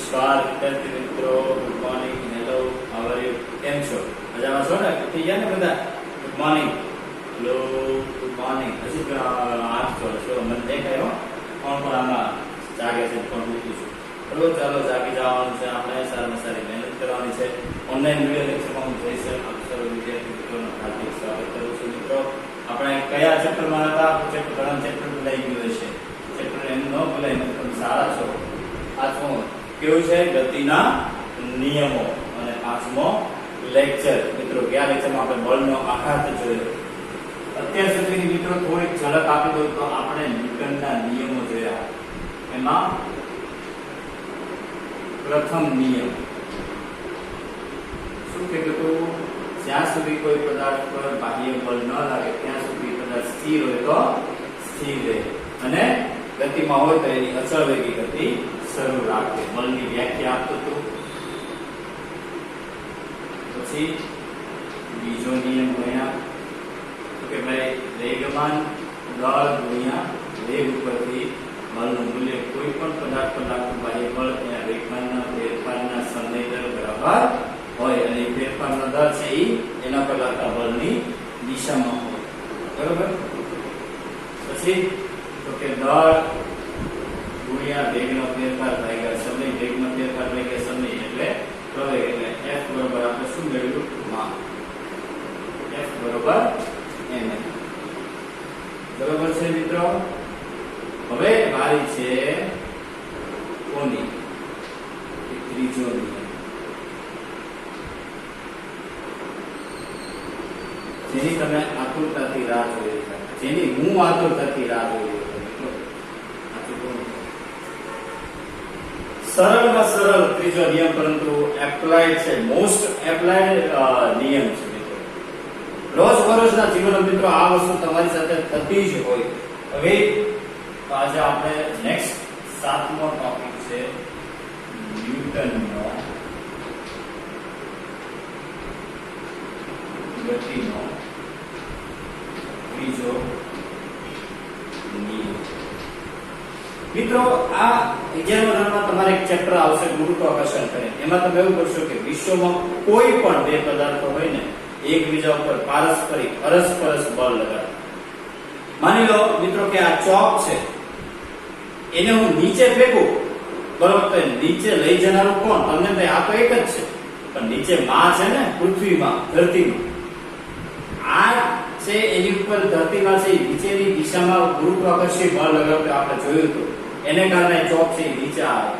નમસ્કાર વિદ્યાર્થી મિત્રો, good morning, hello, how are you? કેમ છો? મજામાં છો ને? થઈ ગયા ને બધા? Good morning, hello, good morning. હજી આઠ છો મને દેખાય કોણ કોણ આમાં જાગે છે કોણ મૂકું છું. બરોબર, ચાલો જાગી જવાનું છે. આપણે સારામાં સારી મહેનત કરવાની છે. ઓનલાઈન વિડીયો લેક્ચરમાં હું જઈ શકું આપ સર્વ વિદ્યાર્થી મિત્રોનું હાર્દિક સ્વાગત કરું છું. મિત્રો, આપણે કયા ચેપ્ટરમાં હતા? ચેપ્ટર ઘણા ચેપ્ટર ભૂલાઈ ગયું છે. ચેપ્ટર એમ ન ભૂલાય, તમે સારા છો. પાંચમો કેવું છે? ગતિના નિયમો. અને પાંચમો લેક્ચર. મિત્રો, ગયા લેક્ચરમાં આપણે બળનો આઘાત જોયો. અત્યાર સુધીની મિત્રો થોડીક ઝલક આપી દઉં તો આપણે ન્યૂટનના નિયમો જોયા. એમાં પ્રથમ નિયમ શું કહેતો હતો? જ્યાં સુધી કોઈ પદાર્થ પર બાહ્ય બળ ન લાગે ત્યાં સુધી પદાર્થ સ્થિર હોય તો સ્થિર રહે, અને ગતિમાં હોય તો એની અચળ વેગી ગતિ શરૂ રાખે. બળની વ્યાખ્યા આપતો હતો. પછી બીજો નિયમ ભણ્યા કે ભાઈ વેગમાન દળ ગુણ્યા વેગ ઉપરથી બળનું મૂલ્ય કોઈ પણ પદાર્થ પર લાગતું બાહ્ય બળ એના વેગમાનના ફેરફારના સમય દર બરાબર હોય, અને ફેરફારનો દર છે એ એના પર લાગતા બળની દિશામાં હોય. બરોબર. પછી તો કે દળ ગુણ્યા વેગનો ફેરફાર ભાગ્યા સમય, વેગનો ફેરફાર ભાગ્યા સમય એટલે પ્રવેગ. એટલે F બરોબર આપણે શું મેળવ્યું? માં. F બરોબર m. બરોબર છે મિત્રો? હવે વારી છે કોની? ત્રીજો નિયમ, જેની તમે આતુરતાથી રાહ જોઈ રહ્યા, જેની હું આતુરતાથી રાહ જોઈ રહ્યો મિત્રો. સરળમાં સરળ ત્રીજો નિયમ, પરંતુ એપ્લાઇડ છે, મોસ્ટ એપ્લાઇડ નિયમ છે મિત્રો. રોજબરોજના જીવનમાં મિત્રો આ વસ્તુ તમારી સાથે થતી જ હોય. હવે આજે આપણે નેક્સ્ટ સાતમો ટોપિક છે ન્યૂટનનો ગતિનો ત્રીજો નિયમ. મિત્રો, આ 11મા ધોરણમાં તમારે એક ચેપ્ટર આવશે ગુરુત્વાકર્ષણ કરે. એમાં તમે એવું કરશો કે વિશ્વમાં કોઈ પણ બે પદાર્થો હોય ને એકબીજા ઉપર પારસ્પરિક અરસપરસ બળ લગાડે. માની લો મિત્રો કે આ ચોક છે, એને હું નીચે ફેંકું, બરોબર, તો નીચે લઈ જનારું કોણ? તમને ભાઈ આ તો એક જ છે, પણ નીચે માં છે ને, પૃથ્વીમાં, ધરતીમાં. આ છે એની ઉપર ધરતીમાં છે, નીચેની દિશામાં ગુરુત્વાકર્ષી બળ લગાવતું આપણે જોયું હતું. એને કારણે ચોક છે નીચે આવે.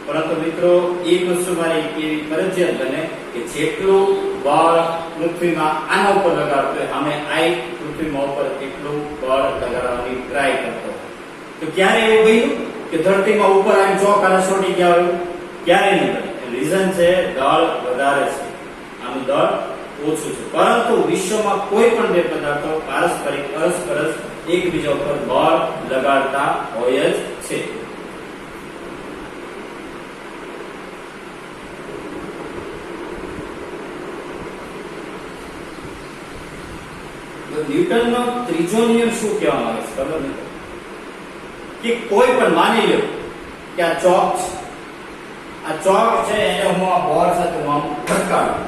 પરંતુ મિત્રો એક વસ્તુ મારી એવી ફરજિયાત બને કે જેટલું બળ પૃથ્વીમાં આના ઉપર લગાડતો અમે આ પૃથ્વીમાં ઉપર એટલું બળ લગાડવાની ટ્રાય કરતો. તો ક્યારે એવું ગયું કે ધરતીમાં ઉપર આમ ચોક આને છોડી ગયા હોય? ક્યારે નહીં બને. રીઝન છે દળ વધારે છે, આનું દળ ઓછું છે. પરંતુ વિશ્વમાં કોઈ પણ બે પદાર્થો પારસ્પરિક અરસપરસ એકબીજા ઉપર બળ લગાડતા હોય જ છે. ન્યૂટનનો ત્રીજો નિયમ શું કહેવામાં આવે છે ખબર નથી? કે કોઈ પણ માની લો કે આ ચોક છે, આ ચોક છે એને હું આ બોલ સાથે હું ભટકાડું,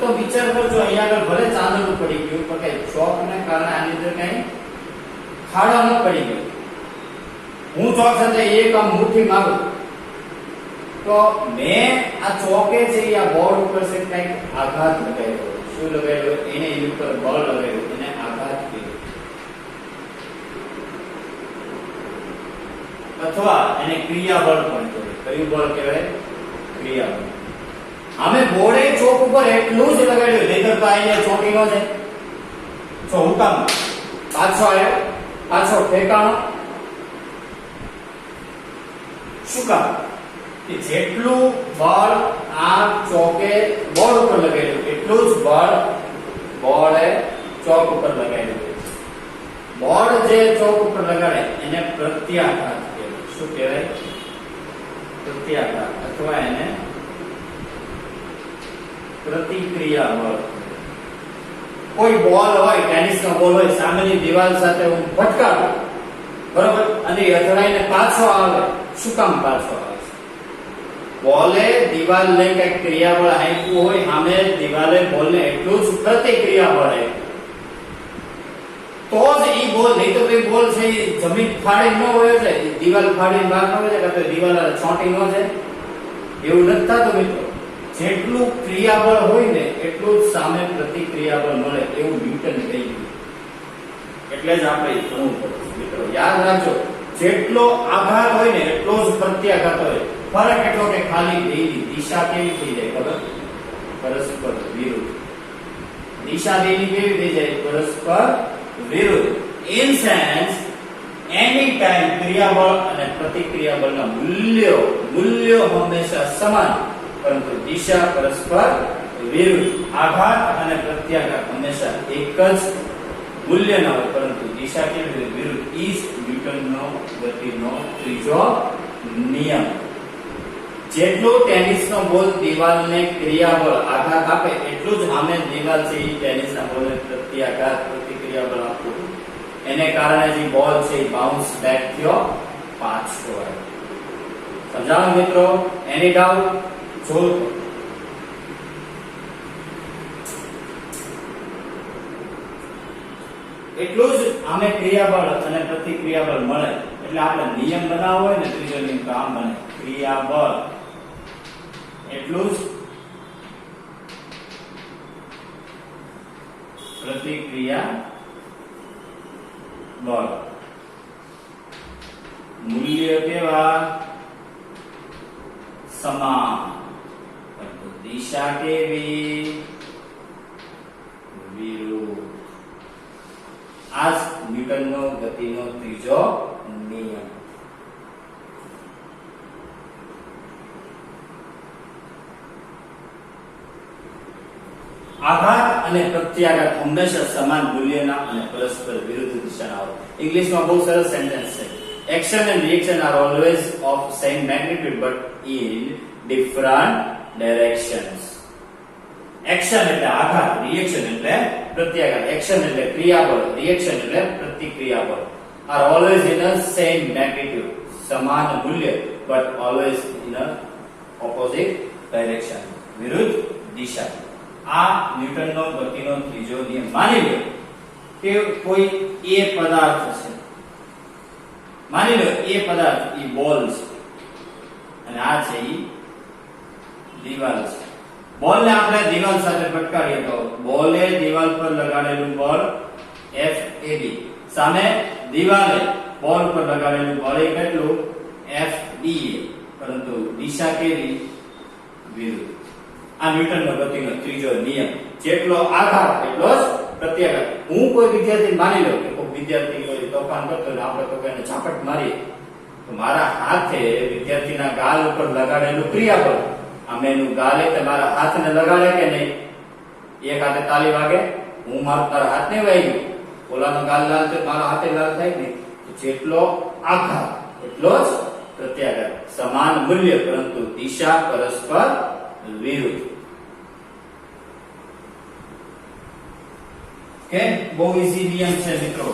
તો વિચાર કરજો અહીંયા આગળ ભલે ચાંદલું પડી ગયું પણ કઈ ચોકને કારણે આની અંદર કઈ ખાડો ન પડી ગયો. હું ચોક સાથે એક આમ મુઠ્ઠી મારું તો મેં આ ચોકે છે આ બોર્ડ ઉપર છે કઈક આઘાત લગાવ્યો. શું લગાવ્યો? એને એની ઉપર બળ લગાવ્યું, એને આઘાત કર્યો, અથવા એને ક્રિયાબળ પણ કહેવાય. કયું બળ કહેવાય? ક્રિયાબળ. અમે બોર્ડે ચોક ઉપર એટલું જ લગાડ્યું, નહીતર તો અહીંયા ચોકી ન જાય. તો હું કામ પાછો આવ્યો, પાછો ઠેકાણો. શું કામ? કે જેટલું બળ આ ચોકે બોર્ડ ઉપર લગાડ્યું એટલું જ બળ બોર્ડે ચોક ઉપર લગાડ્યું. બોર્ડ જે ચોક ઉપર લગાડે એને પ્રત્યાઘાત કહેવાય. શું કહેવાય? પ્રત્યાઘાત, અથવા એને પ્રતિક્રિયા બળ. કોઈ બોલ હોય, ટેનિસનો બોલ હોય, સામેની દિવાલ સાથે હું ફટકારું, બરોબર, અને અથડાઈને પાછો આવે શું કામ પાછો આવે છે? બોલે દિવાલને કઈક ક્રિયાબળ આપ્યું હોય, સામે દિવાલે બોલને એટલું જ પ્રતિક્રિયાબળ આપ્યું તો જ ઈ બોલ, નહીં તો ભાઈ બોલ છે ઈ જમીન ફાડી ન હોય એટલે દિવાલ ફાડીને બહાર ન હોય એટલે દિવાલ છોંટી ન જાય, એવું નથી થતું મિત્રો. જેટલું ક્રિયાબળ હોય ને એટલું જ સામે પ્રતિક્રિયાબળ મળે એવું ન્યૂટન કહી ગયું. એટલે જ આપણે ભણવું પડે મિત્રો. યાદ રાખજો, જેટલો આઘાત હોય ને એટલો જ પ્રત્યાઘાત હોય. ફરક એટલો કે ખાલી બેની દિશા કેવી થઈ જાય ખબર? પરસ્પર વિરુદ્ધ. દિશા બેની કેવી થઈ જાય? પરસ્પર વિરુદ્ધ. ઇન સેન્સ એની ટાઈમ ક્રિયાબળ અને પ્રતિક્રિયાબળના મૂલ્યો હંમેશા સમાન, પરંતુ દિશા પરસ્પર વિરુદ્ધ. આઘાત અને પ્રત્યાઘાત હંમેશા એક જ મૂલ્યના હોય, પરંતુ દિશા કેવી વિરુદ્ધ. ઈ ન્યૂટનનો ગતિનો ત્રીજો નિયમ. જેટલું ટેનિસનો બોલ દિવાલને ક્રિયાબળ આઘાત આપે એટલું જ સામે દિવાલ છે એ ટેનિસના બોલને પ્રત્યાઘાત પ્રતિક્રિયાબળ આપવું. એને કારણે જે બોલ છે એ બાઉન્સ બેક થયો, પાછો આવ્યો. સમજાવો મિત્રો? એની ડાઉટ? જોતો એટલું જ આમે ક્રિયાબળ અને પ્રતિક્રિયાબળ મળે. એટલે આપણે નિયમ બનાવવો હોય ને ત્રીજો નિયમ તો આમ બને: ક્રિયાબળ એટલું જ પ્રતિક્રિયાબળ. મૂલ્ય કેવા? સમાન, પરંતુ દિશા કેવી? વિરુદ્ધ. આ જ ન્યૂટનનો ગતિનો ત્રીજો નિયમ. આઘાત અને પ્રત્યાઘાત હંમેશા સમાન મૂલ્યના અને પરસ્પર વિરુદ્ધ દિશાના હોય. ઇંગ્લિશમાં બહુ સરસ સેન્ટેન્સ છે: action and reaction are always of same magnitude but in different directions. Action એટલે આઘાત, રિએક્શન એટલે પ્રત્યાઘાત. એક્શન એટલે ક્રિયાબળ, રિએક્શન એટલે પ્રતિક્રિયાબળ. Are always in a same magnitude, સમાન મૂલ્ય, but always in a opposite direction, વિરુદ્ધ દિશા. આ ન્યૂટનનો ગતિનો ત્રીજો નિયમ. માની લો કે કોઈ એ પદાર્થ છે, માની લો એ પદાર્થ એ બોલ છે અને આ છે એ દિવાલ છે. બોલને આપણે દિવાલ સાથે પટકાવીએ તો બોલે દિવાલ પર લગાડેલું બળ FAB, સામે દિવાલે બોલ પર લગાડેલું બળ કેટલું? FDA, પરંતુ દિશા કેવી? વિરુદ્ધ. આ ન્યૂટનનો ગતિનો ત્રીજો નિયમ. જેટલો આઘાત એટલો જ પ્રત્યાઘાત. હું કોઈ વિદ્યાર્થી માની લો કે કોઈ વિદ્યાર્થી કોઈ તોફાન કરતો ને આપણે તો એને ઝાપટ મારીએ તો મારા હાથે વિદ્યાર્થીના ગાલ ઉપર લગાડેલું ક્રિયાબળ, આમ એનું ગાલે તમારા હાથને લગાડે કે નહીં? એક હાથે તાલી વાગે, હું મારા હાથને વાગ્યું, ઓલાનો ગાલ લાલ તો મારા હાથે લાલ થાય નહીં. જેટલો આઘાત એટલો જ પ્રત્યાઘાત. સમાન મૂલ્ય, પરંતુ દિશા પરસ્પર વિરુદ્ધ. કે બહુ ઈઝી નિયમ છે મિત્રો,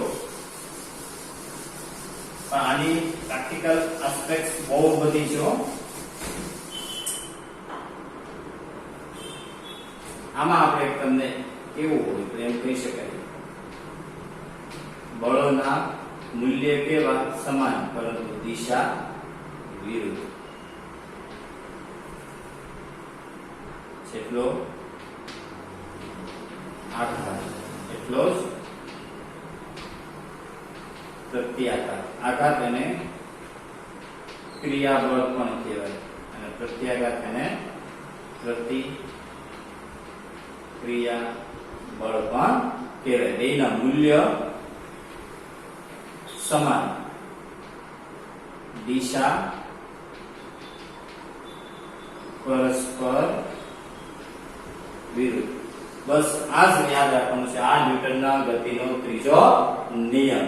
પણ આની પ્રેક્ટિકલ એસ્પેક્ટ બહુ બધી છે. આમાં આપણે તમને કેવું હોય તો એમ કહી શકાય: બળોના મૂલ્ય કેવા? સમાન, પરંતુ દિશા વિરુદ્ધ. જેટલો આઘાત એટલો જ પ્રત્યાઘાત. આઘાત એને ક્રિયાબળ પણ કહેવાય અને પ્રત્યાઘાત એને પ્રતિક્રિયાબળ પણ કહેવાય. બેના મૂલ્ય સમાન, દિશા પરસ્પર વિરુદ્ધ. બસ આ જ યાદ રાખવાનું છે. આ ન્યૂટનના ગતિનો ત્રીજો નિયમ.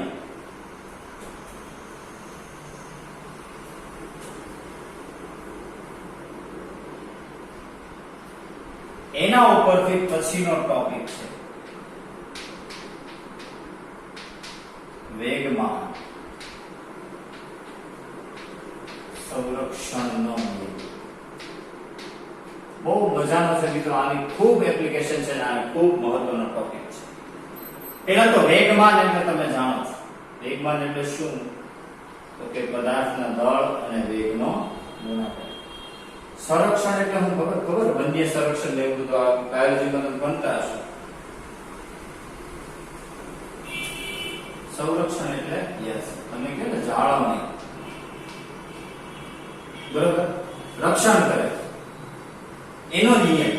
એના ઉપરથી પછીનો ટોપિક છે વેગમાન. સંરક્ષણનો નિયમ. બહુ મજાનો છે મિત્રો, આની ખૂબ એપ્લિકેશન છે અને ખૂબ મહત્વનો ટોપિક છે. પહેલા તો વેગમાન એટલે તમે જાણો છો. વેગમાન એટલે શું? તો કે પદાર્થના દળ અને વેગનો ગુણાકાર. સંરક્ષણ એટલે હું ખબર બંને સંરક્ષણ લેવું તો આ બાયોલોજીમાં તમે ભણતા હશો. સંરક્ષણ એટલે યસ તમે કહો ને જાળવણી, બરોબર, રક્ષણ કરે એનો નિયમ.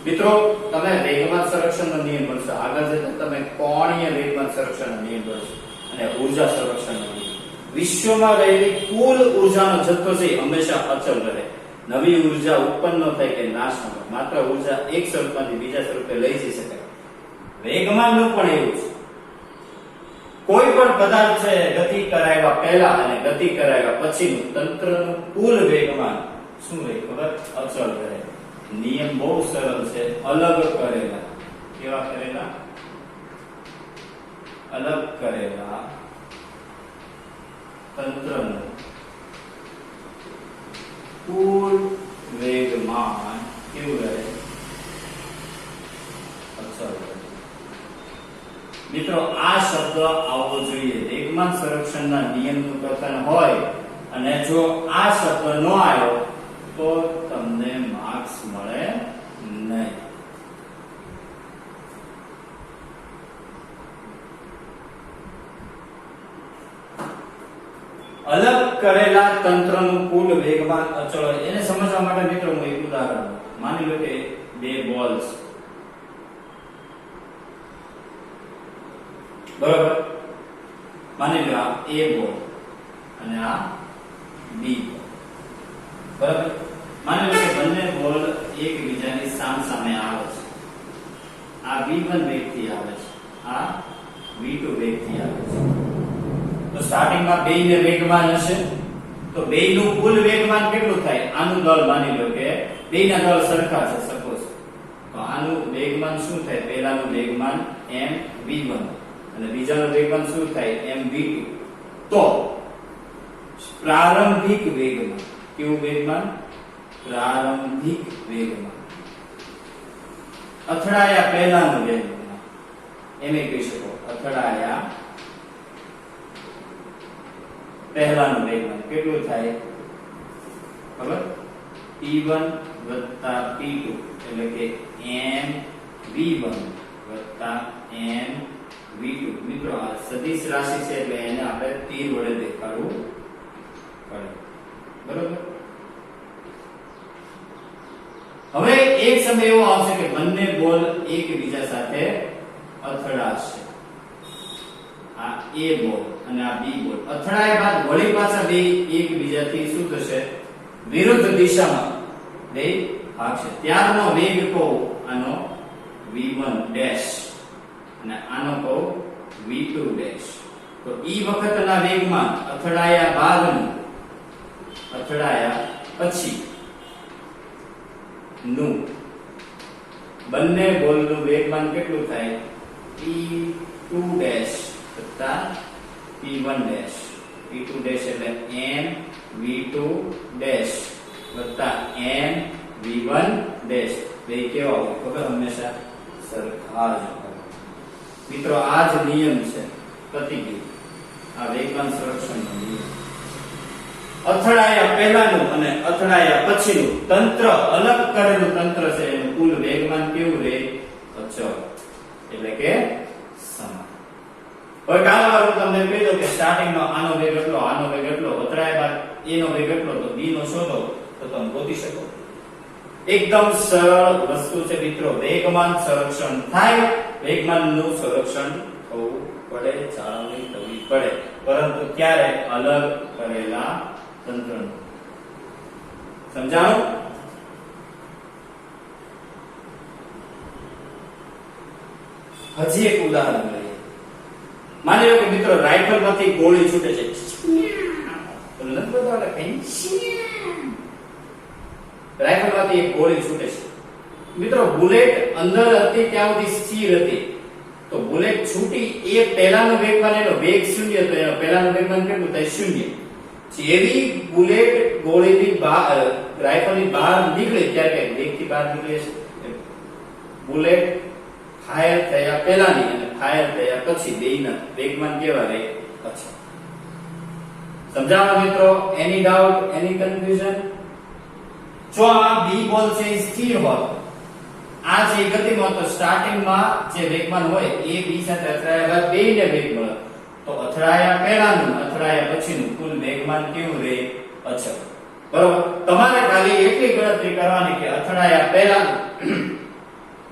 મિત્રો તમે વેગમાન સંરક્ષણનો નિયમ ભણશો, આગળ જતા તમે કોણીય વેગમાન સંરક્ષણનો નિયમ ભણશો અને ઉર્જા સંરક્ષણનો નિયમ. વિશ્વમાં રહેલી કુલ ઉર્જાનો જથ્થો છે હંમેશા અચલ રહે. નવી ઉર્જા ઉત્પન્ન ન થાય કે નાશ ન થાય, માત્ર ઉર્જા એક સ્વરૂપમાંથી બીજા સ્વરૂપે લઈ જઈ શકાય. વેગમાનનું પણ એવું છે. કોઈ પણ પદાર્થ છે ગતિ કરાવ્યા પહેલા અને ગતિ કરાવ્યા પછીનું તંત્રનું કુલ વેગમાન શું રહે ખબર? અચળ રહે. નિયમ બહુ સરળ છે. અલગ કરેલા, કેવા કરેલા? અલગ કરેલા તંત્રનું કુલ વેગમાન કેવું રહે? અચળ રહે. મિત્રો આ શબ્દ આવવો જોઈએ. વેગમાન સંરક્ષણના નિયમનું કથન હોય અને જો આ શબ્દ ન આવ્યો તો તમને માર્ક્સ મળે નહીં. અલગ કરેલા તંત્રનું કુલ વેગમાન અચળ હોય. એને સમજવા માટે મિત્રો હું એક ઉદાહરણ દઉં. માની લો કે બે બોલ્સ, બરોબર, માની લો આ A બોલ અને આ B બોલ, બરાબર. માની લો કે બંને બોલ એકબીજાની સામે આવે છે. આ V1 વેગથી આવે છે, આ V2 વેગથી આવે છે. તો સ્ટાર્ટિંગમાં બેયને વેગમાન હશે તો બેયનું કુલ વેગમાન કેટલું થાય? આનું દળ માની લો કે બેયના દળ સરખા છે સપોઝ, તો આનું વેગમાન શું થાય? પહેલાનું વેગમાન mv1 અને બીજાનું વેગમાન શું થાય? mv2. તો પ્રારંભિક વેગમાન, કેવું વેગમાન? પ્રારંભિક વેગમાન. અથડાયા પહેલાનું વેગમાન, એમ કહી શકો. અથડાયા પહેલાનું વેગમાન કેટલું થાય ખબર? p1 p2 એટલે કે mv1 mv2. મિત્રો આ સદિશ રાશિ છે એટલે એને આપણે તીર વડે દેખાડવું પડે, બરોબર. હવે એક સમય એવો આવશે કે બંને બોલ એકબીજા સાથે અથડાશે. આ A બોલ અને આ B બોલ અથડાયા બાદ વળી પાછા બે એકબીજાથી શું થશે? વિરુદ્ધ દિશામાં બે ભાગશે. ત્યારનો વેગ કહો આનો v1 ડેશ અને આનો કહો v2 ડેશ. તો ઈ વખતના વેગમાન અથડાયા બાદનું, અથડાયા પછી નું બંને બોલનું વેગમાન કેટલું થાય? p2 ડેશ વત્તા p1 ડેશ. p2 ડેશ એટલે mv2 ડેશ વત્તા mv1 ડેશ. બે કેવા હોય ખબર? હંમેશા સરખા જ હોય. મિત્રો આ જ નિયમ છે, પતી ગયું આ વેગમાન સંરક્ષણનો નિયમ. અથડાયા પહેલાનું અને અથડાયા પછીનું તંત્ર, અલગ કરેલું તંત્ર છે એનું કુલ વેગમાન કેવું રહે? અચળ, એટલે કે સમાન. હવે કાલવાર હું તમને કહી દઉં કે સ્ટાર્ટિંગનો આનો વેગ એટલો, આનો વેગ એટલો, અથડાયા બાદ A નો વેગ એટલો, તો B નો શોધો તો તમે ગોતી શકો. એકદમ સરળ વસ્તુ છે મિત્રો. વેગમાન સંરક્ષણ થાય, વેગમાનનું સંરક્ષણ થવું પડે, જાળવણી થવી પડે, પરંતુ ક્યારે? અલગ કરેલા તંત્રનું. સમજાણું? હજી એક ઉદાહરણ લઈએ. માની લો કે મિત્રો રાઇફલમાંથી ગોળી છૂટે છે. રાઇફલમાંથી એક ગોળી છૂટે છે. મિત્રો બુલેટ અંદર હતી ત્યાં સુધી સ્થિર હતી, તો બુલેટ છૂટી એ પહેલાનો વેગમાન, એનો વેગ શૂન્ય, તો એનો પહેલાનો વેગમાન કેટલું થાય? શૂન્ય. જેવી બુલેટ ગોળીની બહાર રાઇફલની બહાર નીકળે ત્યારે વેગથી બહાર નીકળે છે બુલેટ ફાયર થયા પહેલાની અને ફાયર થયા પછી બેયના વેગમાન કેવા રહે પછી સમજાવો મિત્રો એની ડાઉટ એની કન્ફ્યુઝન જો આ બી બોલ છે એ સ્થિર હોય આ જે ગતિમાં તો સ્ટાર્ટિંગમાં જે વેગમાન હોય એ બી સાથે અથડાયા બાદ બેયને વેગ મળે તો અથડાયા પહેલાનું અથડાયા પછીનું કુલ વેગમાન કેવું રહે અચળ બરોબર તમારે ખાલી એટલી ગણતરી કરવાની કે અથડાયા પહેલાનું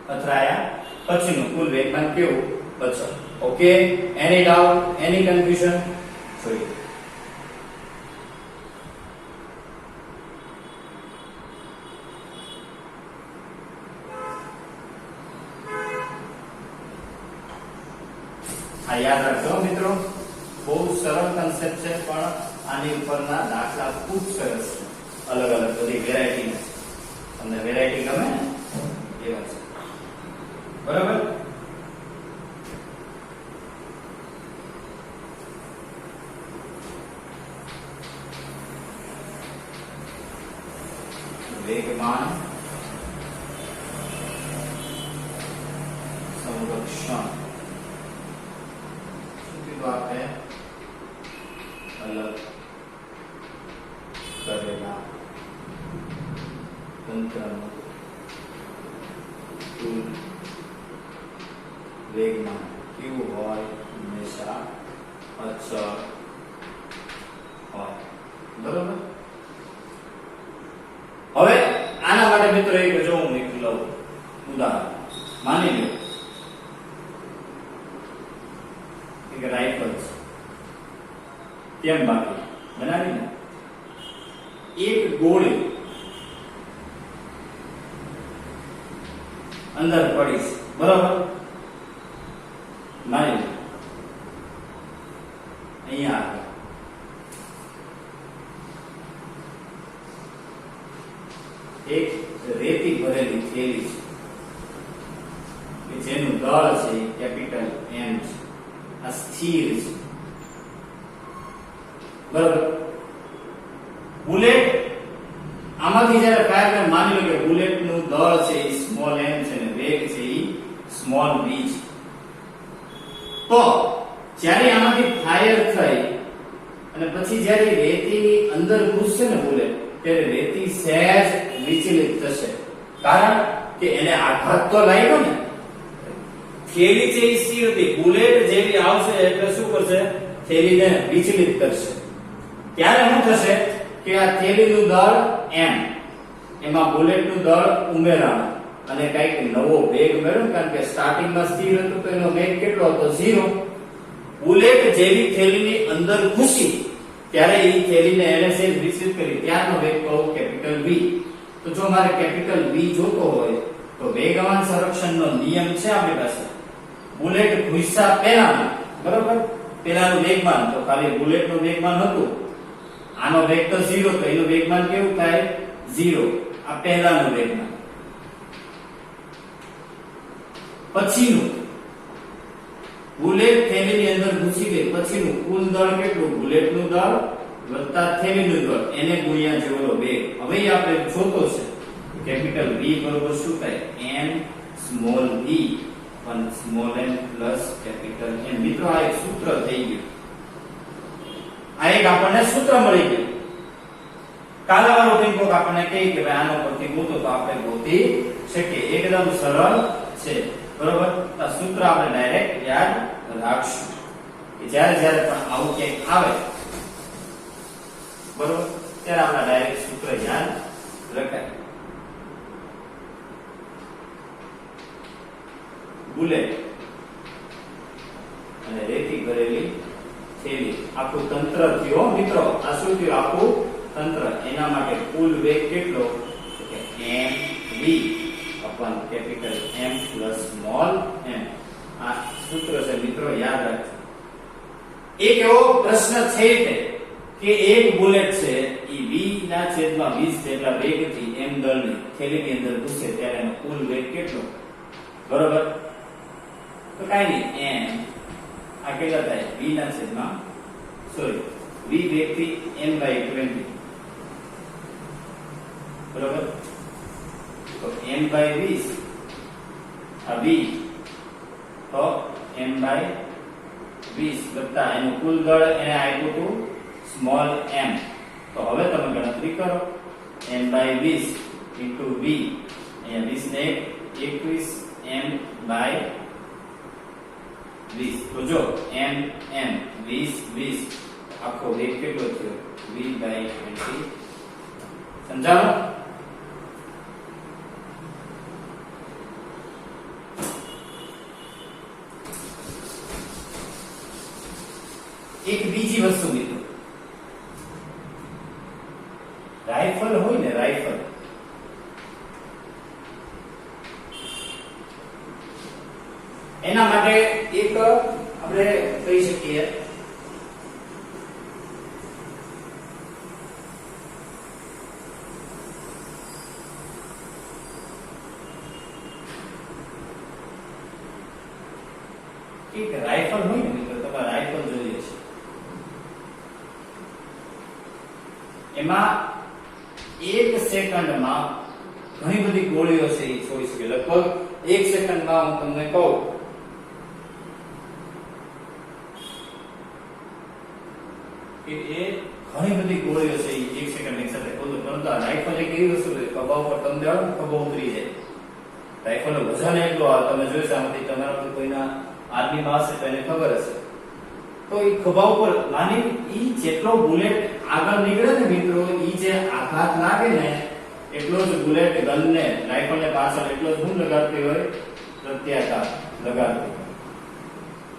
અથડાયા પછીનું કુલ વેગમાન કેવું અચળ ઓકે એની ડાઉટ એની કન્ફ્યુઝન જોઈએ આ યાદ રાખજો મિત્રો બહુ સરળ કન્સેપ્ટ છે પણ આની ઉપરના દાખલા ખૂબ સરસ છે અલગ અલગ બધી વેરાયટી તમને વેરાયટી ગમે ને એવા છે બરાબર વેગમાન સંરક્ષણ આપણે અલગ કરેલા તંત્રનું કુલ વેગમાન કેવું હોય હંમેશા અચળ હોય બરોબર હવે આના માટે મિત્રો એક જો હું એક લઉં ઉદાહરણ માની લો રાઇફલ કેમ બાકી બનાવીને એક ગોળી અંદર પડી બરાબર માની લો અહીંયા એક રેતી ભરેલી થેલી છે જેનું દળ છે કેપિટલ એમ છે આ સ્થિર છે બરાબર બુલેટ આમાંથી જ્યારે ફાયર કરે માની લો કે બુલેટ નું દળ છે એ સ્મોલ એમ છે ને વેગ છે એ સ્મોલ વી છે તો જ્યારે આમાંથી ફાયર થઈ અને પછી જ્યારે રેતીની અંદર ઘૂસશે ને બુલેટ ત્યારે રેતી સહેજ વિચલિત થશે કારણ કે એને આઘાત તો લાગ્યો ને થેલી છે એ સ્થિર હતી બુલેટ જેવી આવશે એટલે શું કરશે થેલીને વિચલિત કરશે ત્યારે શું થશે કે આ થેલીનું દળ m એમાં બુલેટનું દળ ઉમેરાણું અને કઈક નવો વેગ મેળવ્યો કારણ કે સ્ટાર્ટિંગમાં સ્થિર હતું તો એનો વેગ કેટલો હતો 0 બુલેટ જેવી થેલીની અંદર ઘૂસી ત્યારે એ થેલીને એને સેજ વિચલિત કરી ત્યારનો વેગ કહો કેપિટલ V તો જો મારે કેપિટલ V જોતો હોય તો વેગમાન સંરક્ષણનો નિયમ છે આપણી પાસે બુલેટ ઘૂસ્યા પહેલાનું બરાબર પહેલાનું વેગમાન તો ખાલી બુલેટનું વેગમાન હતું આનો વેગ તો 0 તો એનું વેગમાન કેવું થાય 0 આ પહેલાનું વેગમાન પછીનું બુલેટ થેલીની અંદર ઘૂસી ગઈ પછીનું કુલ દળ કેટલું બુલેટનું દળ વત્તા થેલીનું દળ એને ગુણ્યા જેવડો વેગ હવે આપણે જોતો છે કેપિટલ V બરોબર શું થાય n સ્મોલ v પણ small n plus capital n મિત્રો આ એક સૂત્ર થઈ ગયું આ એક આપણને સૂત્ર મળી ગયું કાલાવાળો ટીંકોક આપણને કહે કે ભાઈ આનો પરથી ગોતો તો આપણે ગોતી શકીએ એકદમ સરળ છે બરોબર આ સૂત્ર આપણે ડાયરેક્ટ યાદ રાખશું કે જ્યારે જ્યારે પણ આવું ક્યાંક આવે બરોબર ત્યારે આપણે ડાયરેક્ટ સૂત્ર યાદ રખાય બુલેટ અને રેતી ભરેલી થેલી આખું તંત્ર થયો મિત્રો આ શું થયું આખું તંત્ર એના માટે કુલ વેગ કેટલો કે mv upon capital M plus small m આ સૂત્ર છે મિત્રો યાદ રાખજો એક એવો પ્રશ્ન છે કે એક બુલેટ છે એ v ના છેદમાં 20 જેટલા વેગથી m દળની થેલીની અંદર ઘૂસે ત્યારે એનો કુલ વેગ કેટલો બરોબર તો કાઈ નહીં m આ કેટલા થાય v ના છેદમાં સોરી v વેગથી n/20 બરોબર. તો n/20 આ v તો n/20 વત્તા એનું કુલ દળ એને આપ્યું હતું સ્મોલ m. તો હવે તમે ગણતરી કરો n/20 into v, અહીંયા 20 ને 21 m/20. તો જો m 20 આખો વેગ કેટલો થયો v/20. સમજાણો? એક બીજી વસ્તુ મિત્રો, રાઇફલ હોય ને, રાઇફલ એના માટે એક આપણે કહી શકીએ એક રાઇફલ હોય ને મિત્રો, તમે રાઇફલ જોઈએ છે, એમાં 1 સેકન્ડમાં ઘણી બધી ગોળીઓ છે એ છોડી શકે. લગભગ 1 સેકન્ડમાં હું તમને કહું કે એ ઘણી બધી ગોળીઓ છે એ 1 સેકન્ડની સાથે ખોદો. પરંતુ આ રાઇફલ એક એવી વસ્તુ છે, ખભા ઉપર તમે દેવો ને ખભો ઉતરી જાય. રાઇફલનો વજન એટલો આવે, તમે જોઈ સામેથી તમારાથી કોઈના આર્મીમાં હશે તો એને ખબર હશે. તો એ ખભા ઉપર નાની ઈ જેટલો બુલેટ આગળ નીકળે ને મિત્રો, ઈ જે આઘાત લાગે ને એટલો જ બુલેટ ગનને, રાઇફલને પાછળ એટલો જ હું લગાડતી હોય, પ્રત્યાઘાત લગાડતી.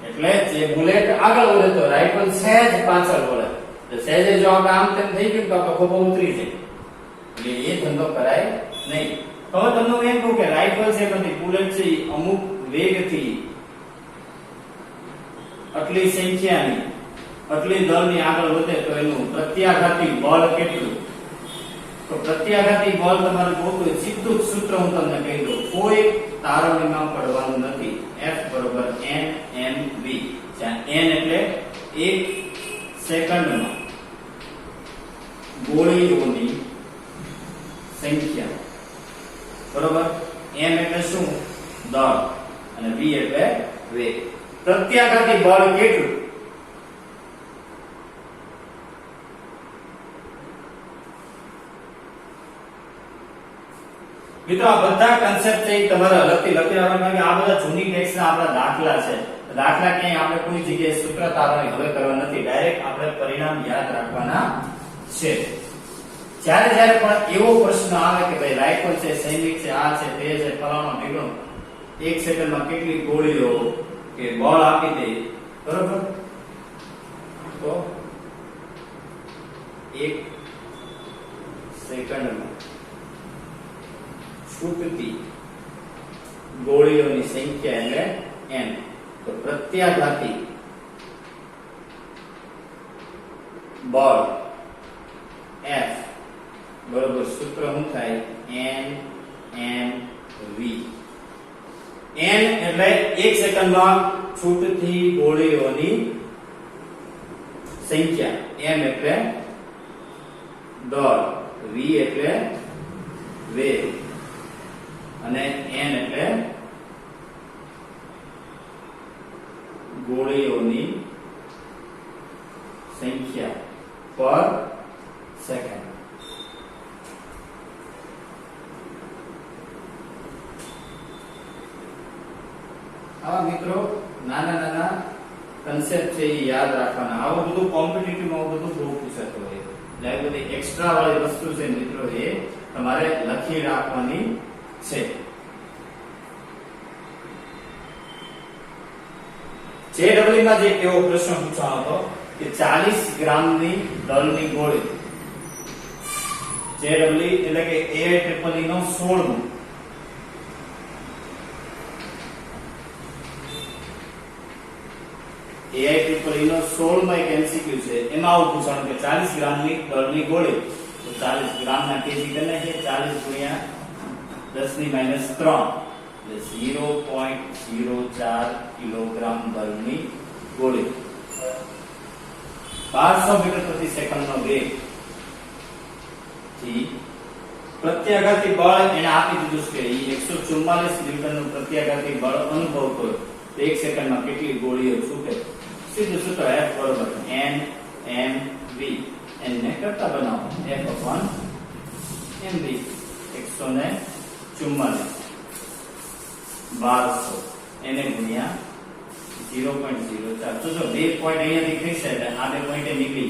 એટલે જે બુલેટ આગળ વળે તો રાઇફલ સહેજ પાછળ વળે. તો સહેજે જો આપણે આમ તેમ થઈ ગયું તો આપણો ખભો ઉતરી જાય. એટલે એ ધંધો કરાય નહીં. હવે તમને હું એમ કહું કે રાઇફલ છે બધી બુલેટ છે અમુક વેગથી આટલી સંખ્યાની આટલી દળની આગળ વધે તો એનું પ્રત્યાઘાતી બળ કેટલું? તો પ્રત્યાઘાતી બળ તમારે ગોતવું, સીધું જ સૂત્ર હું તમને કહી દઉં, કોઈ તારવણીમાં પડવાનું નથી. F બરોબર n mv, જ્યાં n એટલે 1 સેકન્ડમાં ગોળીઓની સંખ્યા, બરોબર. m એટલે શું? દળ, અને v એટલે વેગ. પ્રત્યાઘાતી બળ કેટલું? મિત્રો આ બધા કન્સેપ્ટ છે તમારે અલગથી લખી રાખવાના, કે આ બધા જૂની ટેક્સ્ટના આપણા દાખલા છે. દાખલા ક્યાંય આપણે કોઈ જગ્યાએ સૂત્ર તારવણી હવે કરવા નથી, ડાયરેક્ટ આપણે પરિણામ યાદ રાખવાના છે. જ્યારે જ્યારે પણ એવો પ્રશ્ન આવે કે ભાઈ રાઇફલ છે, સૈનિક છે, આ છે, તે છે, ફલાણો ઢીકણો, 1 સેકન્ડમાં કેટલી ગોળીઓ કે બળ આપી દે, બરોબર, તો 1 સેકન્ડમાં છૂટતી ગોળીઓની સંખ્યા એટલે n. તો પ્રત્યાઘાતી બળ F બરોબર સૂત્ર શું થાય? n mv. n એટલે 1 સેકન્ડમાં છૂટતી ગોળીઓની સંખ્યા, m એટલે દળ, v એટલે વેગ, અને n એટલે ગોળીઓની સંખ્યા પર સેકન્ડ. આવા મિત્રો નાના નાના કન્સેપ્ટ છે એ યાદ રાખવાના. આવું બધું કોમ્પિટિટિવમાં બધું બહુ પૂછાતું હોય, એટલે આ બધી એક્સ્ટ્રા વાળી વસ્તુ છે મિત્રો, એ તમારે લખી રાખવાની છે. JEE માં જે એવો પ્રશ્ન પૂછવાનો હતો કે 40 ગ્રામની દળની ગોળી, JEE એટલે કે AIEEE નો 16મું, AIEEE નો 16માં એક MCQ છે. એમાં આવું પૂછવાનું કે 40 ગ્રામની દળની ગોળી, તો 40 ગ્રામના કેજી કરી નાખીએ, 40 ગુણ્યા 10 - 3 એટલે 0.04 કિલોગ્રામ દળની ગોળી. 1200 મીટર પ્રતિ સેકન્ડનો વેગ થી પ્રત્યાઘાતી બળ એને આપી દીધું છે કે 144 ન્યૂટનનું પ્રત્યાઘાતી બળ અનુભવતો હોય તો 1 સેકન્ડમાં કેટલી ગોળીઓ છૂટે. સીધું સૂત્ર F બરાબર n m v n ને કરતા બનાવો F upon mv 144 1200 એને ગુણ્યા 0.04 તો જો બે પોઈન્ટ અહીંયાથી થઈ છે એટલે આ બે પોઈન્ટ નીકળી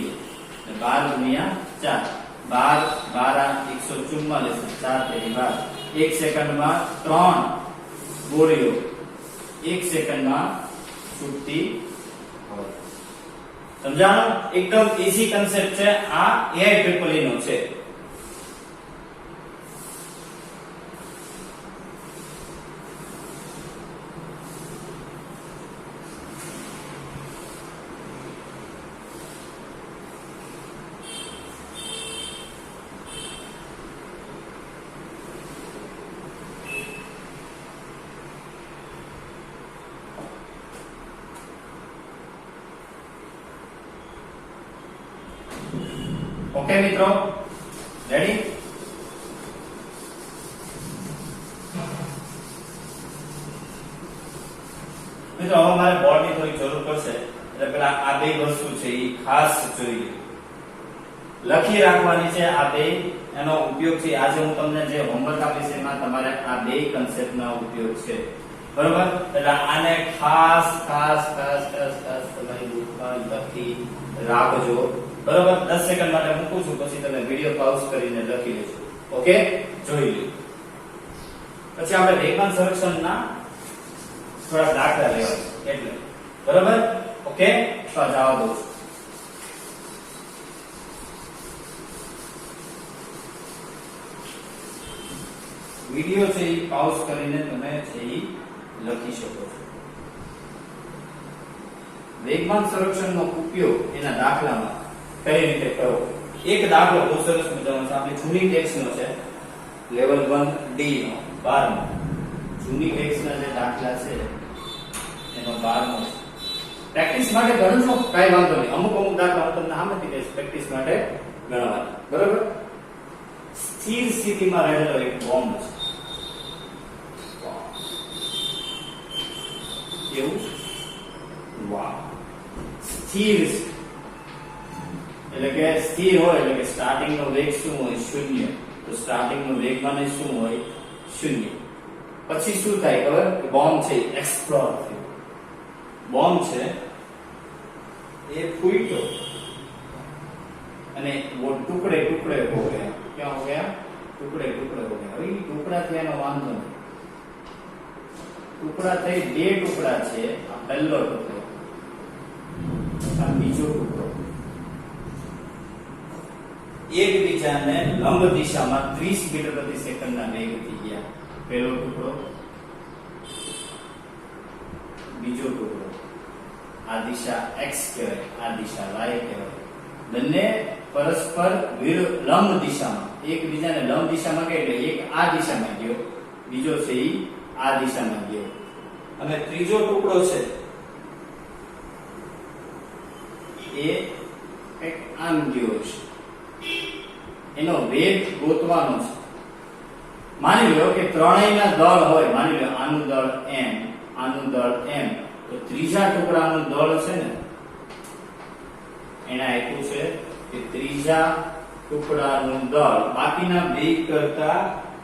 ગયા 12 ગુણ્યા 4 12 144 4 તેરી 12 1 સેકન્ડમાં 3 ગોળીઓ 1 સેકન્ડમાં છૂટતી હોય. સમજાણું? એકદમ ઈઝી કન્સેપ્ટ છે. આ AIEEE નો છે. ઓકે મિત્રો, રેડી? મિત્રો હવે મારે બોર્ડની થોડી જરૂર પડશે એટલે પેલા આ બે વસ્તુ છે એ ખાસ જોઈ લખી રાખવાની છે. આ બે એનો ઉપયોગ છે. આજે હું તમને જે હોમવર્ક આપીશ એમાં તમારે આ બે કન્સેપ્ટનો ઉપયોગ છે. બરોબર? એટલે આને ખાસ ખાસ ખાસ ખાસ ખાસ તમારી બુકમાં લખી રાખજો. બરોબર? 10 સેકન્ડ માટે મૂકું છું, પછી તમે વિડિયો પાઉઝ કરીને લખી લેજો. ઓકે, જોઈ લો. પછી આપણે વેગમાન સંરક્ષણના થોડા દાખલા લેવા એટલે બરોબર. ઓકે, તો જવાબ દઉં છું. વિડિયો છે એ પાઉઝ કરીને તમે છે એ લખી શકો છો. વેગમાન સંરક્ષણનો ઉપયોગ એના દાખલામાં કઈ રીતે કરવો. એક દાખલો બહુ સરસ મજાનો છે. આપણે જૂની ટેક્સ્ટનો છે, લેવલ 1D નો 12મો. જૂની ટેક્સ્ટના જે દાખલા છે એનો 12મો છે. પ્રેક્ટિસ માટે ગણજો, કાઈ વાંધો નહીં. અમુક દાખલા હું તમને સામેથી કહીશ પ્રેક્ટિસ માટે ગણવા. બરોબર? સ્થિર સ્થિતિમાં રહેલો એક બોમ્બ છે. કેવું? વાહ. સ્થિર એટલે કે સ્થિર હોય એટલે કે સ્ટાર્ટિંગ નો વેગ શું હોય? 0. તો સ્ટાર્ટિંગ નો વેગ માને શું હોય? 0. પછી શું થાય ખબર? બોમ્બ છે એક્સપ્લોડ થયો. બોમ્બ છે એ ફૂટ્યો અને वो टुकड़े टुकड़े हो गया. क्या हो गया? टुकड़े टुकड़े हो गया. હવે ટુકડા થયાનો વાંધો નથી. ટુકડા થઈ બે ટુકડા છે. આ પહેલો ટુકડો, આ બીજો ટુકડો એકબીજાને લંબ દિશામાં 30 મીટર પ્રતિ સેકન્ડના વેગથી ગયા. પહેલો ટુકડો, બીજો ટુકડો. આ દિશા x કહેવાય, આ દિશા y કહેવાય. બંને પરસ્પર લંબ દિશામાં એકબીજાને લંબ દિશામાં કે એટલે એક આ દિશામાં ગયો, બીજો છે ઈ આ દિશામાં ગયો, અને ત્રીજો ટુકડો છે એ એક આમ ગયો છે. એનો વેગ ગોતવાનો છે. માની લો કે ત્રણેયના દળ હોય. માની લો આનું દળ m, આનું દળ m, તો ત્રીજા ટુકડાનું દળ છે ને એને આપ્યું છે કે ત્રીજા ટુકડાનું દળ બાકીના બે કરતા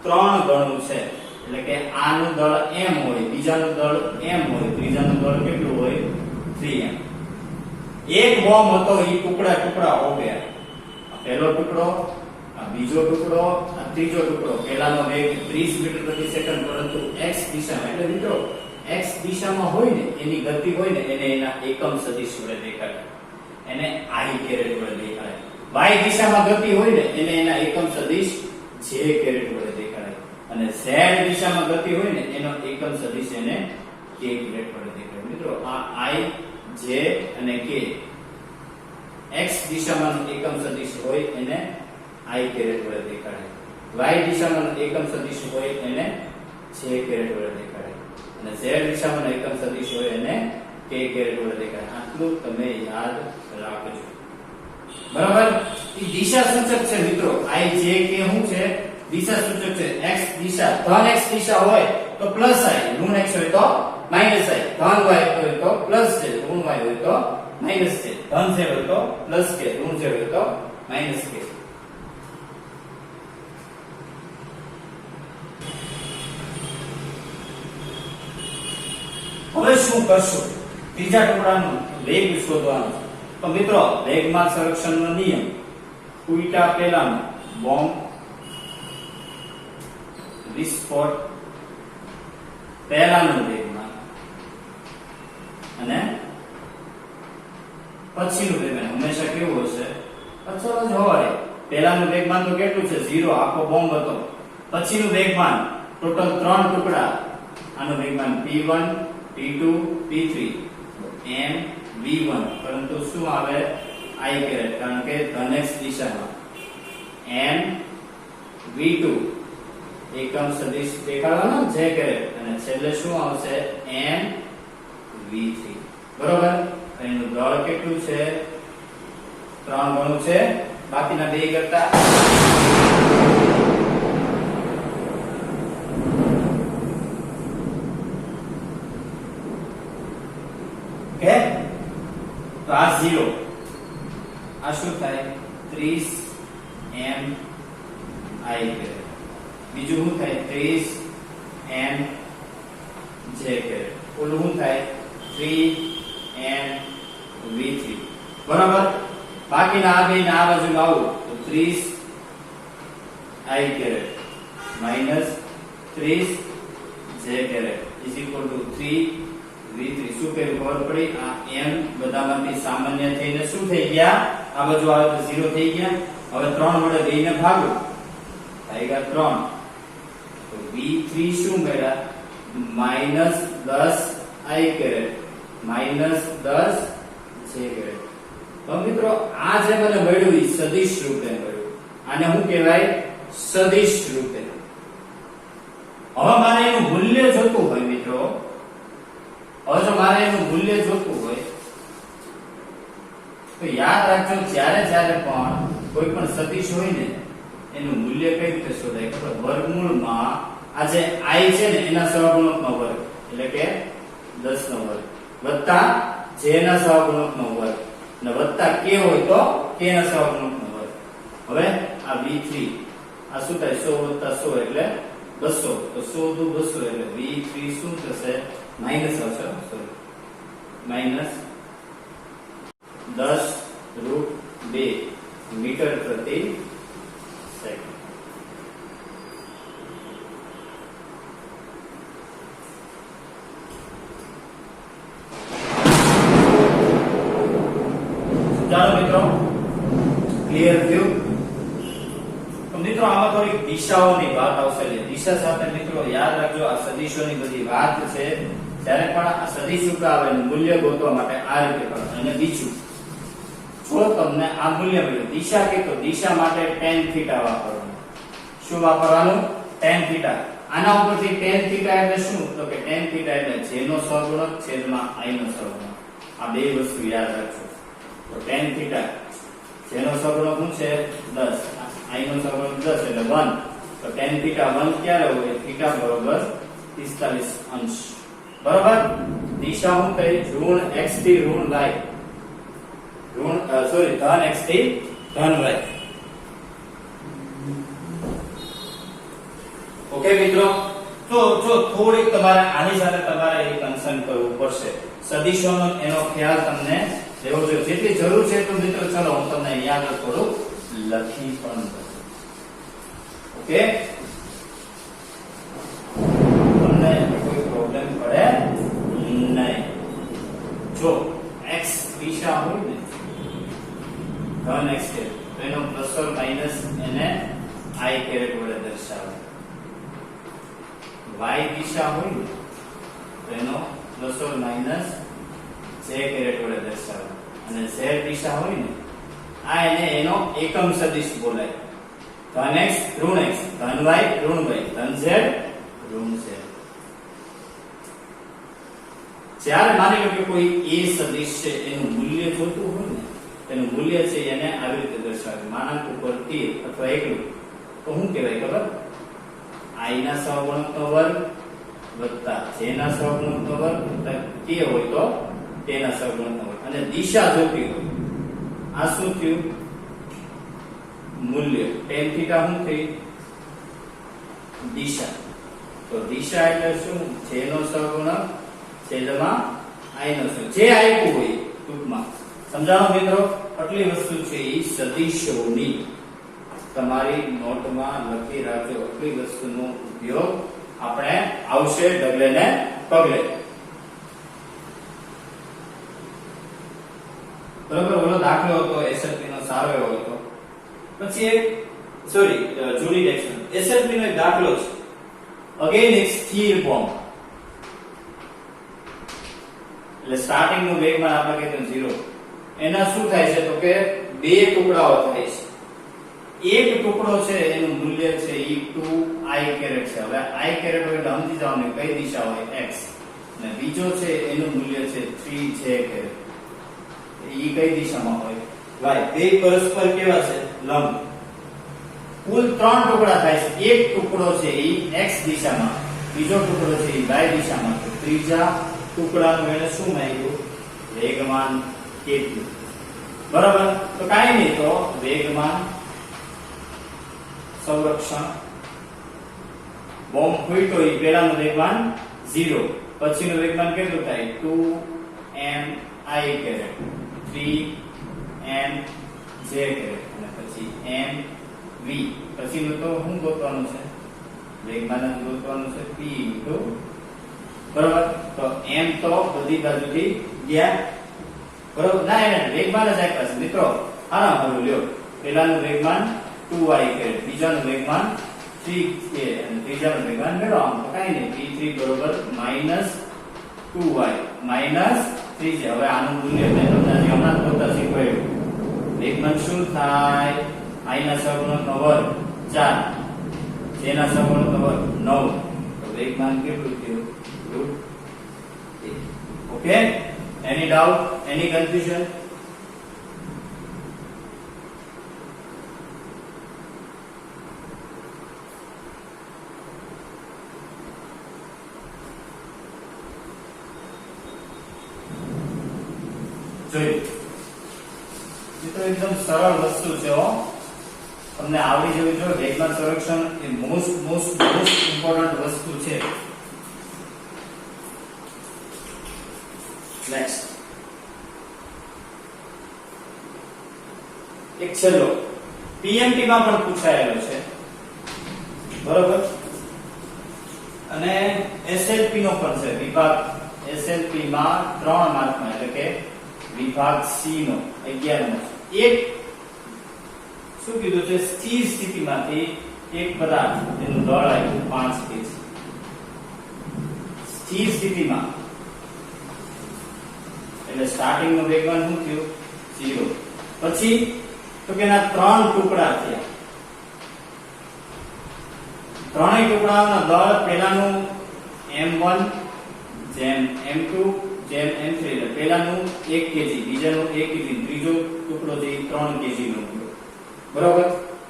3 ગણું છે. એટલે કે આનું દળ m હોય, બીજાનું દળ m હોય, ત્રીજાનું દળ કેટલું હોય? 3m. એક બોમ્બ હતો એ ટુકડા ટુકડા હો ગયા. આ પહેલો ટુકડો, આ બીજો ટુકડો, આ ત્રીજો ટુકડો. પહેલાનો વેગ 30 મીટર પ્રતિ સેકન્ડ, પરંતુ x દિશામાં. એટલે મિત્રો x દિશામાં હોય ને એની ગતિ હોય ને એને એના એકમ સદિશ વડે દેખાય. એને i કેરેટ વડે દેખાય. y દિશામાં ગતિ હોય ને એને એના એકમ સદિશ j કેરેટ વડે દેખાય. અને z દિશામાં ગતિ હોય ને એનો એકમ સદિશ એને k કેરેટ વડે દેખાય. મિત્રો આ i, j અને k x દિશામાં એકમ સદિશ હોય એને i કેરેટ વડે દેખાય. y દિશામાં એકમ સદિશ હોય એને j કેરેટ વડે દેખાય. અને z દિશામાં એકમ સદિશ હોય એને k કેરેટ વડે દેખાય. આટલું તમે યાદ રાખજો. બરાબર. એ દિશા સૂચક છે મિત્રો. i j k શું છે? દિશા સૂચક છે. x દિશા, ધન x દિશા હોય તો પ્લસ i, ઋણ x હોય તો માઈનસ i, ધન y હોય તો પ્લસ j, ઋણ y હોય તો માઈનસ j, ધન z હોય તો પ્લસ k, ઋણ z હોય તો માઈનસ k. હવે શું કરશું? ત્રીજા ટુકડાનું વેગ શોધવાનો. તો મિત્રો વેગમાન સંરક્ષણનો નિયમ ઉલટા પેલાનો બોમ્બ વિસ્ફોટ પહેલાનું વેગમાન અને પછીનું વેગમાન હંમેશા કેવું હશે? અચળ જ હોય. પહેલાનું વેગમાન તો કેટલું છે? 0, આખો બોમ્બ હતો. પછીનું વેગમાન ટોટલ 3 ટુકડા. આનું વેગમાન p1 p2 p3 m v1, પરંતુ શું આવે? i કેરેટ, કારણ કે ધન x દિશામાં. m v2 એકમ સદિશ દેખાડવાનો j કેરેટ, અને છેલ્લે શું આવશે? m v3. બરોબર. એનું દળ કેટલું છે? 3 ગણું છે બાકીના બે કરતા. ઓકે, તો આ 0, આ શું થાય? 30 m i કેરેટ. બીજું શું થાય? 30 m j કેરેટ. ઓલું શું થાય? 3 m v3. બરાબર. બાકીના આ બે ને આ બાજુ લાવો તો 30 i caret minus 30 j caret is equal to 3 v3. શું કર્યું? ખબર પડી? આ m બધામાંથી સામાન્ય થઈને શું થઈ ગયા? આ બાજુ આવે તો 0 થઈ ગયા. હવે 3 વડે 2 ને ભાગો, થઈ ગયા 3. તો v3 શું મળ્યા? Minus 10 i caret minus 10 j caret. તો મિત્રો આ જે મને મળ્યું એ સદિશ રૂપે મળ્યું. આને શું કહેવાય? સદિશ રૂપે. હવે મારે એનું મૂલ્ય જોતું હોય મિત્રો, હવે જો મારે એનું મૂલ્ય જોતું હોય તો યાદ રાખજો, જ્યારે જ્યારે પણ કોઈ પણ સદિશ હોય ને એનું મૂલ્ય કઈ રીતે શોધાય? ખબર? વર્ગમૂળમાં આ જે i છે ને એના સહગુણકનો વર્ગ, એટલે કે 10 નો વર્ગ, વત્તા j ના સહગુણકનો વર્ગ, અને વત્તા k હોય તો k ના સહગુણકનો વર્ગ. હવે આ v3 આ શું થાય? 100 વત્તા 100 એટલે 200. તો 100 દુ 200 એટલે v3 શું થશે? માઈનસ આવશે. સોરી, માઈનસ 10√2 મીટર પ્રતિ સેકન્ડ. ચાલો મિત્રો, ક્લિયર થયું? તો મિત્રો આમાં થોડી દિશાઓની વાત આવશે. દિશા સાથે મિત્રો યાદ રાખજો, આ સદિશોની બધી વાત છે. ત્યારે પણ આ સદિશ ઉકા આવે મૂલ્ય ગોતવા માટે આ રીતે કરો. અને બીજું, જો તમને આ મૂલ્ય મળ્યું, દિશા કે તો દિશા માટે tan થીટા વાપરવાનું. શું વાપરવાનું? tan theta. આના ઉપરથી tan થીટા એટલે શું? તો કે tan થીટા એટલે j નો સહગુણક છેદમાં i નો સહગુણક. આ બે વસ્તુ યાદ રાખજો. તો tan થીટા j નો સહગુણક શું છે? 10, i નો સહગુણક 10 એટલે 1. તો tan થીટા 1 ક્યારે હોય? થીટા બરોબર 45 અંશ. બરાબર. દિશા શું થઈ? ઋણ x થી ઋણ y, ધન x થી ધન y. ઓકે મિત્રો, તો જો થોડીક તમારે આની સાથે તમારે એક કન્સર્ન કરવું પડશે. સદિશોનો એનો ખ્યાલ તમને લેવો જોઈએ. જેટલી જરૂર છે તો મિત્રો ચલો હું તમને યાદ થોડું લખી પણ દઉં. ઓકે, તમને કોઈ પ્રોબ્લેમ પડે નહીં. જો x દિશા હોય ને ધન x છે તો એનો પ્લસ ઓર માઈનસ એને i કેરેટ વડે દર્શાવે. y દિશા હોય ને તો એનો plus or minus j caret વડે દર્શાવે. અને z દિશા હોય ને આ એને એનો એકમ સદિશ બોલાય. ધન x ઋણ x, ધન y ઋણ y, ધન z ઋણ z. જ્યારે માની લો કે કોઈ a સદિશ છે એનું મૂલ્ય જોતું હોય ને તેનું મૂલ્ય છે એને આવી રીતે દર્શાવે માનાંક ઉપર તીર અથવા એકલું તો શું કહેવાય ખબર i ના સહગુણકનો વર્ગ વત્તા j ના સહગુણકનો વર્ગ વત્તા k હોય તો તેના સહગુણકનો વર્ગ અને દિશા જોતી હોય આ શું થયું મૂલ્ય tan થીટા શું થઈ દિશા તો દિશા એટલે શું j નો સહગુણક છેદમાં i નો સહગુણક જે આપ્યું હોય ટૂંકમાં સમજાણો મિત્રો આટલી વસ્તુ છે એ સદિશોની તમારી નોટમાં લખી રાખજો આટલી વસ્તુનો ઉપયોગ આપણે આવશે ડગલે ને પગલે બરોબર ઓલો દાખલો હતો એસએલપી નો સારો એવો હતો પછી એક સોરી જૂની ટેક્સ્ટ એસએલપી નો એક દાખલો છે અગેન એક સ્થિર બોમ્બ એટલે સ્ટાર્ટિંગ નું વેગમાન આપણે કહીએ 0 એના શું થાય છે તો કે બે ટુકડાઓ થાય છે એક ટુકડો છે એનું મૂલ્ય છે e 2i કેરેટ છે હવે i કેરેટ હોય એટલે સમજી જાવ ને કઈ દિશા હોય x અને બીજો છે એનું મૂલ્ય છે 3j કેરેટ ઈ કઈ દિશામાં હોય y બે પરસ્પર કેવા છે લંબ કુલ 3 ટુકડા થાય છે એક ટુકડો છે ઈ x દિશામાં બીજો ટુકડો છે ઈ y દિશામાં તો ત્રીજા ટુકડાનું એને શું માંગ્યું વેગમાન કેટલું બરાબર તો કાઈ નહીં તો વેગમાન સંરક્ષણ બોમ્બ ફૂટ્યો એ પહેલાનું વેગમાન 0 પછીનું વેગમાન કેટલું થાય 2mi કેરેટ 3mj કેરેટ અને પછી mv પછીનું તો શું ગોતવાનું છે વેગમાન ગોતવાનું છે p બરાબર તો m તો બધી બાજુથી ગયા બરાબર ના એને વેગમાન જ આપ્યા છે મિત્રો આરામ કરો લ્યો પહેલાનું વેગમાન 2i કેરેટ બીજાનું વેગમાન 3k અને ત્રીજાનું વેગમાન મેળવો આમ તો કાઈ નહીં p3 બરોબર -2y -3j હવે આનું મૂલ્ય મેં તમને હમણાં ગોતતા શીખવાડ્યું વેગમાન શું થાય i ના સહગુણકનો વર્ગ 4 j ના સહગુણકનો વર્ગ 9 તો વેગમાન કેટલું થયું ઓકે એની ડાઉટ એની કન્ફ્યુઝન મિત્રો એકદમ સરળ વસ્તુ છે હો તમને આવડી જવી જોઈએ વેગમાન સંરક્ષણ એ મોસ્ટ ઇમ્પોર્ટન્ટ વસ્તુ છે નેક્સ્ટ એક છેલ્લો પીએમટી માં પણ પૂછાયેલો છે બરોબર અને એસએલપી નો પણ છે વિભાગ એસએલપી માં 3 માર્કમાં એટલે કે વિભાગ સી નો 11 નો એક શું કીધું છે સ્થિર સ્થિતિમાંથી એક પદાર્થ તેનું દળ આવ્યું 5 kg સ્થિર સ્થિતિમાં એટલે સ્ટાર્ટિંગ નો વેગમાન શું થયું 0 પછી તો કે ના 3 ટુકડા થયા ત્રણેય ટુકડાઓના દળ પહેલાનું m1 જેમ m2 જેમ m3 એટલે પહેલાનું 1 kg બીજાનું 1 kg ત્રીજો ટુકડો જે 3 kg નો બરોબર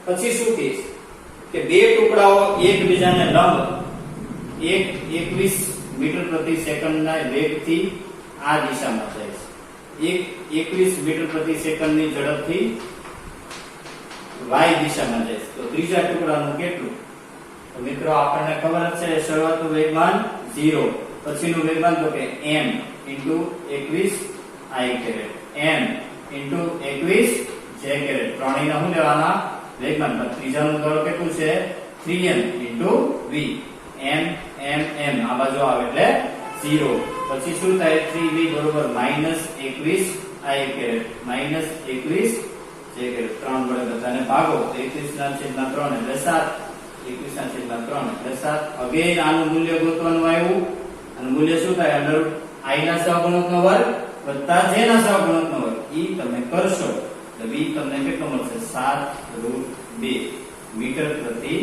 પછી શું થશે કે બે ટુકડાઓ એકબીજાને લંબ 21 મીટર પ્રતિ સેકન્ડના વેગથી આ દિશામાં જાય છે 21 મીટર પ્રતિ સેકન્ડની ઝડપથી y દિશામાં જાય છે તો ત્રીજા ટુકડાનું કેટલું તો મિત્રો આપણને ખબર જ છે શરૂઆતનું વેગમાન 0 પછીનું વેગમાન તો કે m * 21 i caret m * 21 j caret ત્રણેયના શું લેવાના વેગમાન પર ત્રીજાનું દળ કેટલું છે 3m * v m m m આ બાજુ આવે એટલે 0 પછી શું થાય 3v બરોબર -21 i કેરેટ -21 j કેરેટ 3 વડે બધાને ભાગો તો 21/3 એટલે 7 21/3 એટલે 7 અગેન આનું મૂલ્ય ગોતવાનું આવ્યું અને મૂલ્ય શું થાય અંદર i ના સહગુણકનો વર્ગ વત્તા j ના સહગુણકનો વર્ગ ઈ તમે કરશો એટલે v તમને કેટલો મળશે 7√2 મીટર પ્રતિ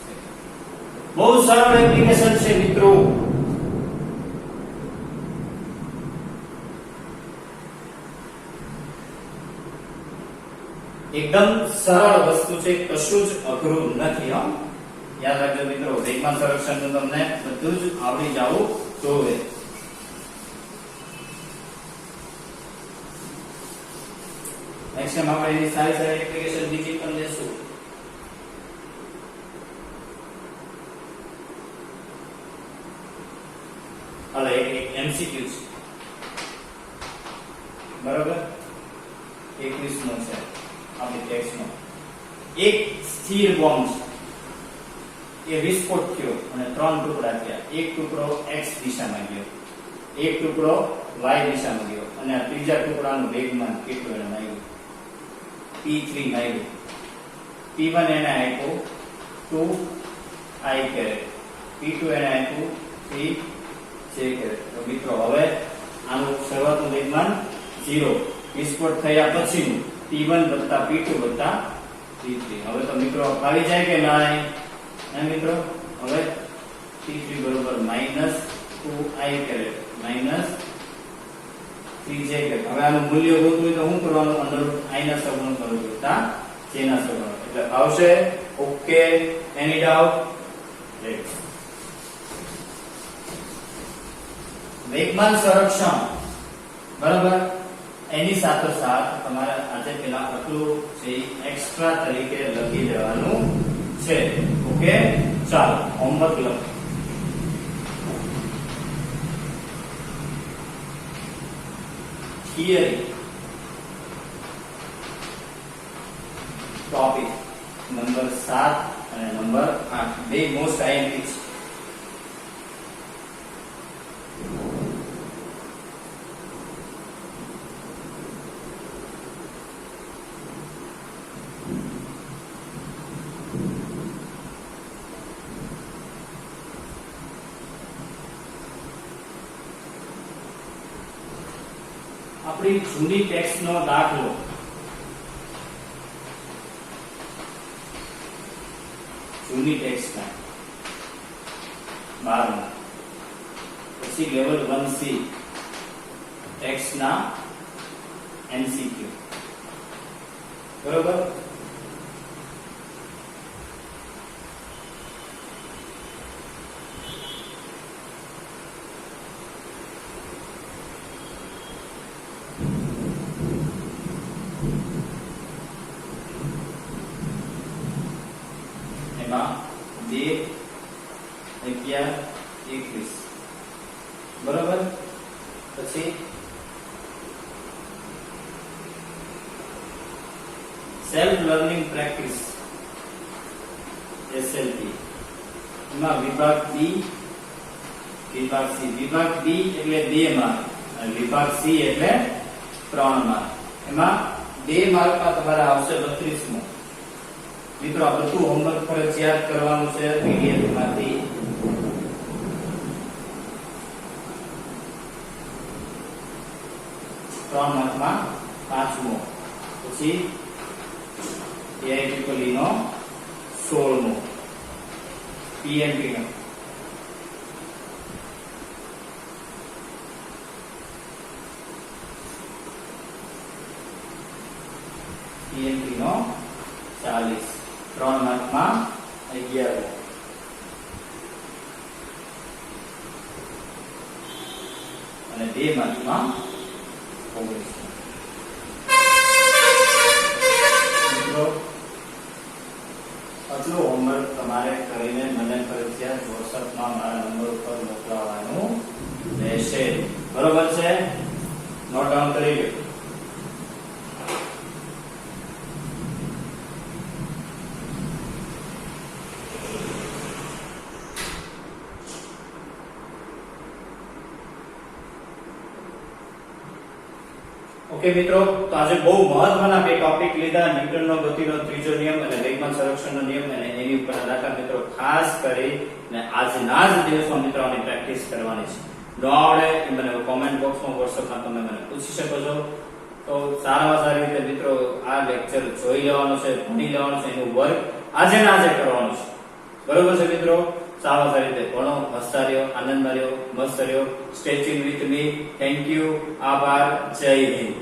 સેકન્ડ બહુ સરળ એપ્લિકેશન છે મિત્રો એકદમ સરળ વસ્તુ છે, કશું જ અઘરું નથી હો. યાદ રાખજો મિત્રો, વેગમાન સંરક્ષણનું તમને બધું જ આવડી જવું જોઈએ. નેક્સ્ટ ટાઈમ આપણે એની સારી સારી એપ્લિકેશન બીજી પણ લેશું. હાલો, એક એમસીક્યુ છે, બરાબર, 21 નો છે આપણી ટેક્સ્ટનો. એક સ્થિર બોમ્બ છે, એ વિસ્ફોટ થયો અને 3 ટુકડા થયા. એક ટુકડો x દિશામાં ગયો, એક ટુકડો y દિશામાં ગયો, અને આ ત્રીજા ટુકડાનું વેગમાન કેટલું એને આવ્યું? p3 આવ્યું. p1 એને આપ્યું 2i કેરેટ, p2 એને આપ્યું 3j કેરેટ. તો મિત્રો હવે આનું શરૂઆતનું વેગમાન 0, વિસ્ફોટ થયા પછીનું p1 + p2 + p3. હવે તો મિત્રો આવી જાય કે ના આવે? હે મિત્રો, હવે p3 બરોબર -2i કેરેટ -3j કેરેટ. હવે આનું મૂલ્ય ગોતવું હોય તો શું કરવાનું? √i ના સગુણ કરવું જોતા j ના સગુણ. એટલે આવશે. ઓકે, એની ડાઉટ? રાઈટ. વેગમાન સંરક્ષણ, બરાબર, એની સાથોસાથ તમારે આજે પેલા આટલું છે એક્સ્ટ્રા તરીકે લખી દેવાનું છે. ઓકે, ચાલો હોમવર્ક લખો. થિયરી ટોપિક નંબર 7 અને નંબર 8 બે મોસ્ટ આઈએમપી છે. આપણી જૂની ટેક્સ્ટનો દાખલો, જૂની ટેક્સ્ટના 12 પછી લેવલ 1C ટેક્સ્ટના એમસીક્યુ, બરોબર. એમાં 2, 11, 21, બરોબર. પછી સેલ્ફ લર્નિંગ પ્રેક્ટિસ SLP, એમાં વિભાગ B, વિભાગ C. વિભાગ B એટલે 2 માર્ક અને વિભાગ C એટલે 3 માર્ક. એમાં 2 માર્કમાં તમારે આવશે 32 માં. મિત્રો આ બધું હોમવર્ક ફરજિયાત કરવાનું છે પીડીએફ માંથી. ત્રણ માર્કમાં 5મો, પછી AIEEE નો 16મો, PMP નો PMP નો 40, 3 માર્કમાં 11, અને 2 માર્કમાં 19. મિત્રો આટલું હોમવર્ક તમારે કરીને મને ફરજિયાત વોટ્સએપમાં મારા નંબર ઉપર મોકલવાનું રહેશે, બરોબર છે? નોટ ડાઉન કરી લો. ઓકે મિત્રો, તો આજે બહુ મહત્વના બે ટોપિક લીધા, ન્યૂટનનો ગતિનો ત્રીજો નિયમ અને વેગમાન સંરક્ષણનો નિયમ, અને એની ઉપરના દાખલા મિત્રો ખાસ કરીને આજના જ દિવસમાં મિત્રો આની પ્રેક્ટિસ કરવાની છે. ન આવડે એ મને કોમેન્ટ બોક્સમાં વોટ્સએપમાં તમે મને પૂછી શકો છો. તો સારામાં સારી રીતે મિત્રો આ લેક્ચર જોઈ લેવાનો છે, ભણી લેવાનું છે, એનું વર્ક આજે ને આજે કરવાનું છે, બરોબર છે મિત્રો? સારા સારી રીતે ભણો, હસતા રહ્યો, આનંદમાં રહ્યો, મસ્ત રહ્યો. Stay tune with me. Thank you, આભાર, જય હિન્દ.